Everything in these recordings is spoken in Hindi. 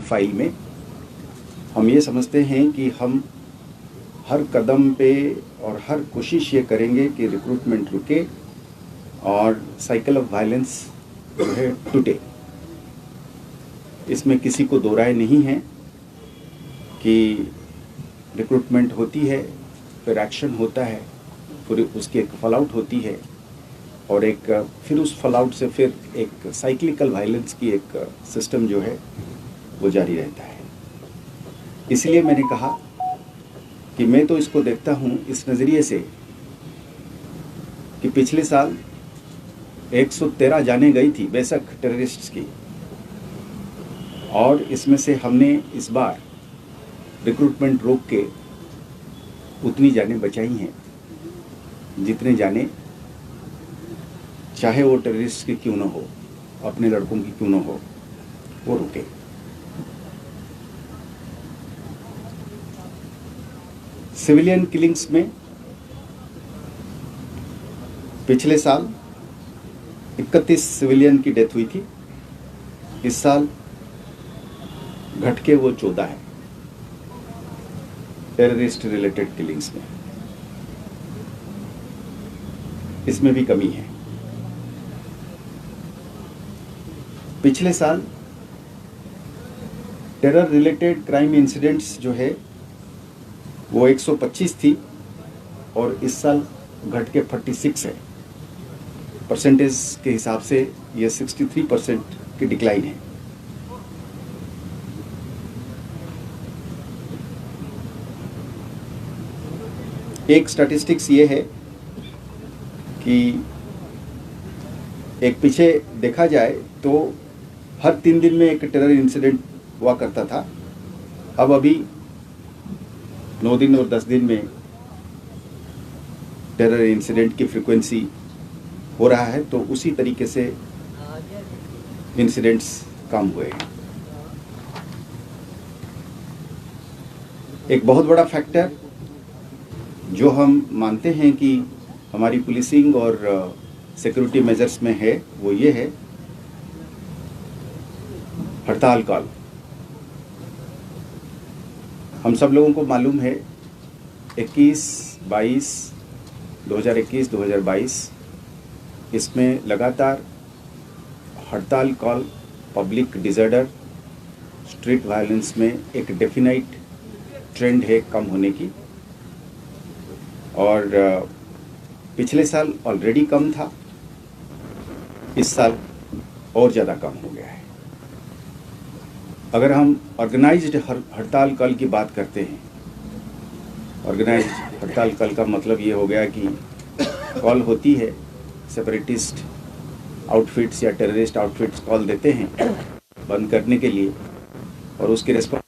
फाइल में हम ये समझते हैं कि हम हर कदम पे और हर कोशिश ये करेंगे कि रिक्रूटमेंट रुके और साइकिल ऑफ वायलेंस जो है टूटे। इसमें किसी को दो राय नहीं है कि रिक्रूटमेंट होती है, फिर एक्शन होता है, फिर उसकी एक फॉलआउट होती है और एक फिर उस फॉलआउट से फिर एक साइक्लिकल वायलेंस की एक सिस्टम जो है वो जारी रहता है। इसलिए मैंने कहा कि मैं तो इसको देखता हूँ इस नज़रिए से कि पिछले साल 113 जानें गई थी बेशक टेररिस्ट्स की, और इसमें से हमने इस बार रिक्रूटमेंट रोक के उतनी जानें बचाई हैं जितने जानें चाहे वो टेररिस्ट की क्यों ना हो, अपने लड़कों की क्यों ना हो, वो रुके। सिविलियन किलिंग्स में पिछले साल 31 सिविलियन की डेथ हुई थी, इस साल घट के वो 14 है टेररिस्ट रिलेटेड किलिंग्स में। इसमें भी कमी है। पिछले साल टेरर रिलेटेड क्राइम इंसिडेंट्स जो है वो 125 थी और इस साल घट के 46 है। परसेंटेज के हिसाब से ये 63% की डिक्लाइन है। एक स्टैटिस्टिक्स ये है कि एक पीछे देखा जाए तो हर 3 दिन में एक टेरर इंसिडेंट हुआ करता था, अब अभी 9 दिन और 10 दिन में टेरर इंसिडेंट की फ्रीक्वेंसी हो रहा है, तो उसी तरीके से इंसिडेंट्स कम हुए हैं। एक बहुत बड़ा फैक्टर जो हम मानते हैं कि हमारी पुलिसिंग और सिक्योरिटी मेजर्स में है वो ये है हड़ताल कॉल। हम सब लोगों को मालूम है 2021-22 इसमें लगातार हड़ताल call, public disorder, street violence में एक डेफिनाइट ट्रेंड है कम होने की, और पिछले साल ऑलरेडी कम था, इस साल और ज़्यादा कम हो गया है। अगर हम ऑर्गेनाइज्ड हड़ताल कॉल की बात करते हैं, ऑर्गेनाइज्ड हड़ताल कॉल का मतलब ये हो गया कि कॉल होती है, सेपरेटिस्ट आउटफिट्स या टेररिस्ट आउटफिट्स कॉल देते हैं बंद करने के लिए और उसकी रिस्पॉन्स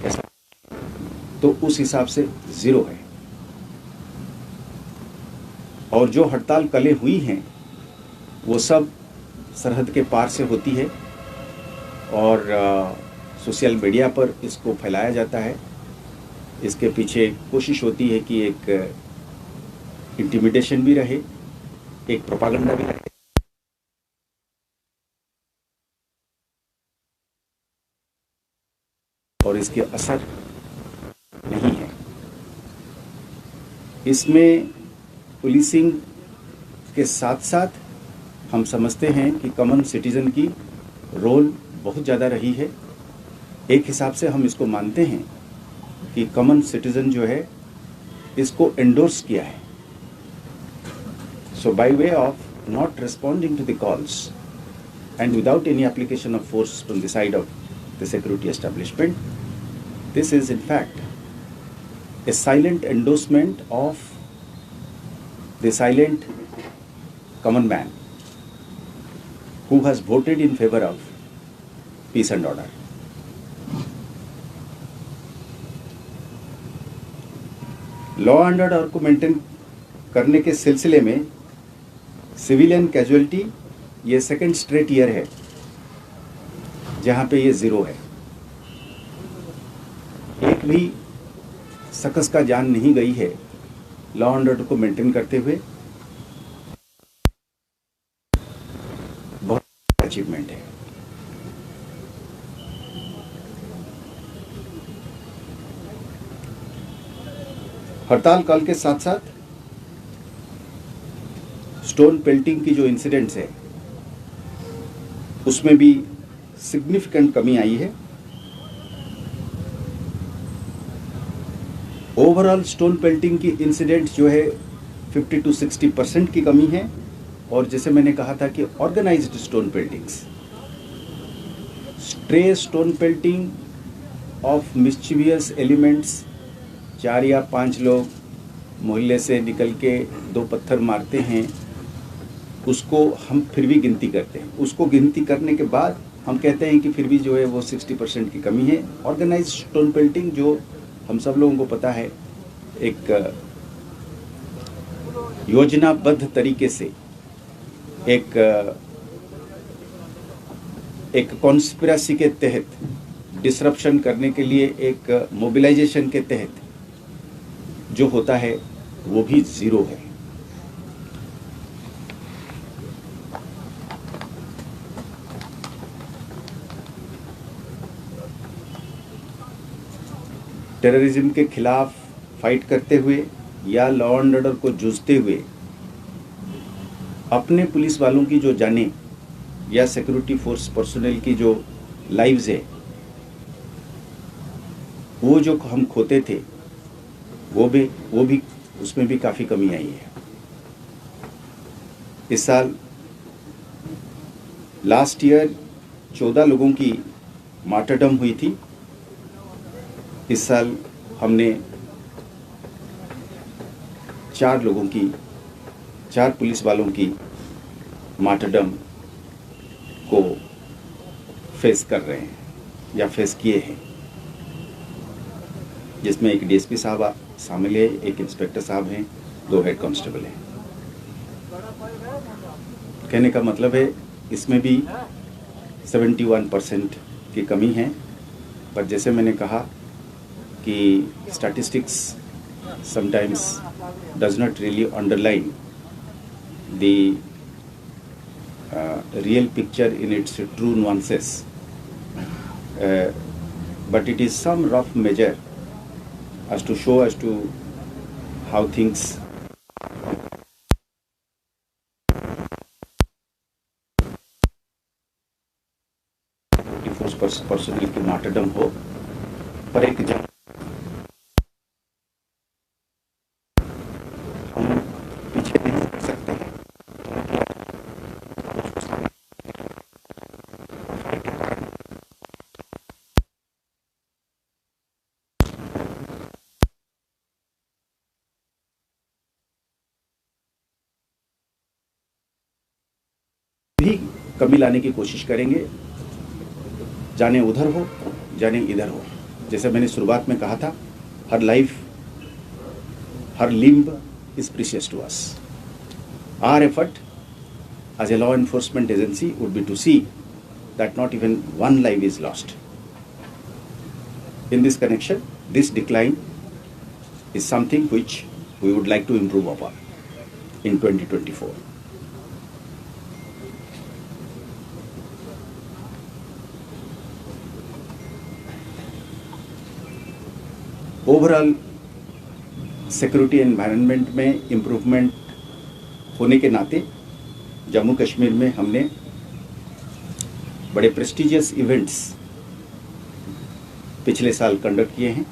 कैसा, तो उस हिसाब से 0 है। और जो हड़ताल कलें हुई हैं वो सब सरहद के पार से होती है और सोशल मीडिया पर इसको फैलाया जाता है। इसके पीछे कोशिश होती है कि एक इंटिमिडेशन भी रहे, एक प्रोपागेंडा भी रहे, और इसके असर नहीं है। इसमें पुलिसिंग के साथ साथ हम समझते हैं कि कॉमन सिटीजन की रोल बहुत ज़्यादा रही है। एक हिसाब से हम इसको मानते हैं कि कॉमन सिटीजन जो है इसको एंडोर्स किया है। So by way of not responding to the calls and without any application of force from the side of the security establishment, this is in fact a silent endorsement of the silent common man who has voted in favor of peace and order. Law and order को मेंटेन करने के सिलसिले में सिविलियन कैजुअलिटी ये सेकेंड स्ट्रेट ईयर है जहां पे ये 0 है। एक भी शख्स का जान नहीं गई है लॉ एंड ऑर्डर को मेंटेन करते हुए, बहुत अचीवमेंट है। हड़ताल काल के साथ साथ स्टोन पेल्टिंग की जो इंसिडेंट्स है उसमें भी सिग्निफिकेंट कमी आई है। ओवरऑल स्टोन पेल्टिंग की इंसिडेंट्स जो है 50 to 60% की कमी है। और जैसे मैंने कहा था कि organised stone peltings, stray stone pelting of mischievous elements, 4 या 5 लोग मोहल्ले से निकल के 2 पत्थर मारते हैं, उसको हम फिर भी गिनती करते हैं। उसको गिनती करने के बाद हम कहते हैं कि फिर भी जो है वो 60% की कमी है। ऑर्गेनाइज्ड स्टोन पेल्टिंग जो हम सब लोगों को पता है, एक योजनाबद्ध तरीके से एक कॉन्स्पिरेसी के तहत डिसरप्शन करने के लिए, एक मोबिलाइजेशन के तहत जो होता है वो भी जीरो है। टेररिज्म के खिलाफ फाइट करते हुए या लॉ एंड ऑर्डर को जूझते हुए अपने पुलिस वालों की जो जानें या सिक्योरिटी फोर्स पर्सोनेल की जो लाइव्स है वो जो हम खोते थे वो भी उसमें भी काफ़ी कमी आई है। इस साल लास्ट ईयर 14 लोगों की मार्टरडम हुई थी। इस साल हमने 4 पुलिस वालों की मार्टरडम को फेस कर रहे हैं या फेस किए हैं, जिसमें एक डीएसपी साहब शामिल है, एक इंस्पेक्टर साहब हैं, 2 हेड कांस्टेबल हैं। कहने का मतलब है इसमें भी 71% की कमी है। पर जैसे मैंने कहा कि statistics sometimes does not really underline the real picture in its true nuances, but it is some rough measure as to show as to how things force personnel की मार्टरडम हो। पर एक पीछे नहीं कर सकते हैं। भी कमी लाने की कोशिश करेंगे, जाने उधर हो जाने इधर हो। जैसे मैंने शुरुआत में कहा था, हर life, her limb is precious to us. Our effort as a law enforcement agency would be to see that not even one life is lost. In this connection, this decline is something which we would like to improve upon in 2024. Overall, security environment में इम्प्रूवमेंट होने के नाते जम्मू कश्मीर में हमने बड़े प्रेस्टिजियस इवेंट्स पिछले साल कंडक्ट किए हैं,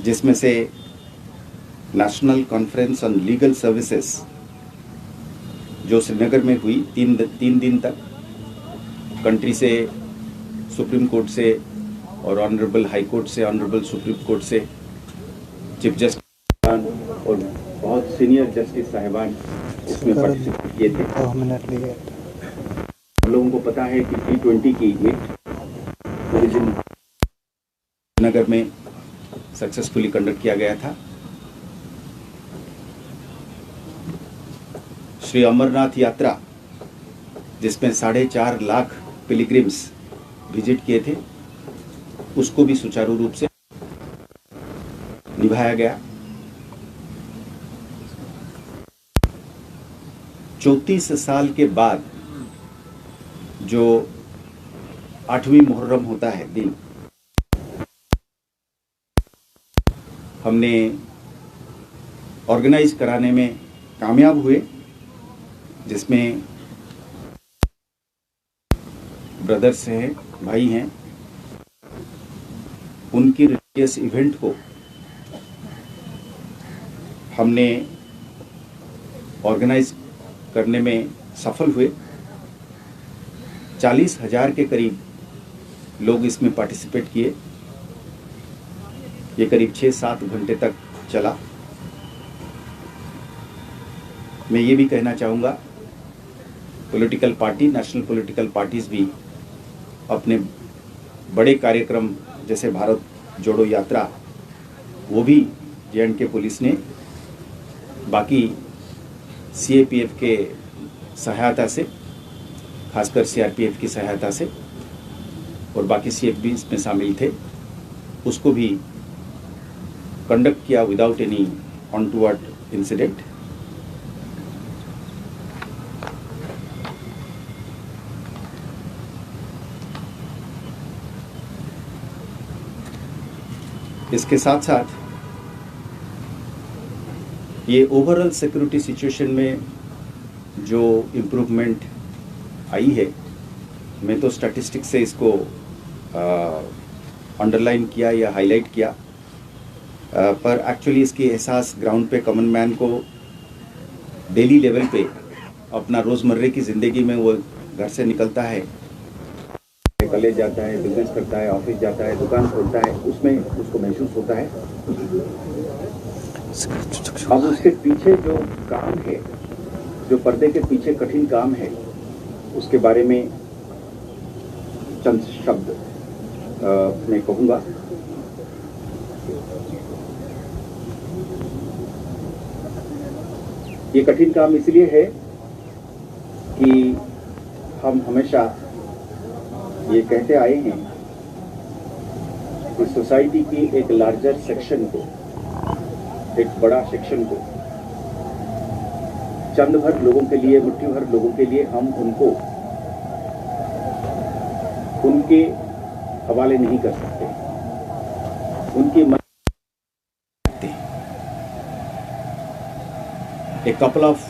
जिसमें से national conference on legal services जो श्रीनगर में हुई 3 दिन तक, कंट्री से, सुप्रीम कोर्ट से और ऑनरेबल हाई कोर्ट से, ऑनरेबल सुप्रीम कोर्ट से चीफ जस्टिस और बहुत सीनियर जस्टिस साहिबान इसमें पार्टिसिपेट किए थे। हम लोगों को पता है कि T20 की मीट ओरिजिन नगर में सक्सेसफुली कंडक्ट किया गया था। श्री अमरनाथ यात्रा, जिसमें 4.5 लाख पिलग्रिम्स विजिट किए थे, उसको भी सुचारू रूप से निभाया गया। 34 साल के बाद जो 8वीं मुहर्रम होता है दिन, हमने ऑर्गेनाइज कराने में कामयाब हुए, जिसमें ब्रदर्स हैं, भाई हैं, उनकी रिलीजियस इवेंट को हमने ऑर्गेनाइज करने में सफल हुए। 40,000 के करीब लोग इसमें पार्टिसिपेट किए। ये करीब 6-7 घंटे तक चला। मैं ये भी कहना चाहूँगा, political party, national political parties भी अपने बड़े कार्यक्रम जैसे भारत जोड़ो यात्रा, वो भी J&K पुलिस ने बाकी CAPF के सहायता से, खासकर CRPF की सहायता से, और बाकी CF भी इसमें शामिल थे, उसको भी कंडक्ट किया विदाउट एनी अनटूवर्ड इंसिडेंट। इसके साथ साथ ये ओवरऑल सिक्योरिटी सिचुएशन में जो इम्प्रूवमेंट आई है, मैं तो स्टैटिस्टिक्स से इसको अंडरलाइन किया या हाईलाइट किया, पर एक्चुअली इसकी एहसास ग्राउंड पे कॉमन मैन को डेली लेवल पे अपना रोज़मर्रे की ज़िंदगी में, वो घर से निकलता है, कॉलेज जाता है, बिजनेस करता है, ऑफिस जाता है, दुकान खोलता है, उसमें उसको महसूस होता है। अब उसके पीछे जो काम है, जो पर्दे के पीछे कठिन काम है, उसके बारे में चंद शब्द मैं कहूँगा। ये कठिन काम इसलिए है कि हम हमेशा ये कहते आए हैं कि सोसाइटी की एक लार्जर सेक्शन को, एक बड़ा सेक्शन को, चंद भर लोगों के लिए, मुट्ठी भर लोगों के लिए हम उनको उनके हवाले नहीं कर सकते, उनकी a couple of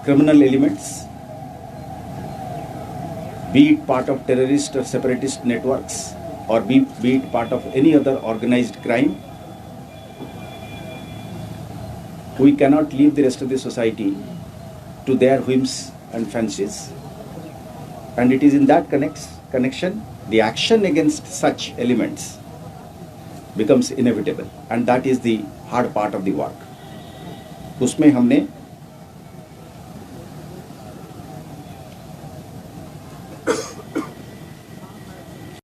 criminal elements, be it part of terrorist or separatist networks, or be it part of any other organized crime, we cannot leave the rest of the society to their whims and fancies. And it is in that connection, the action against such elements becomes inevitable, and that is the hard part of the work. उसमें हमने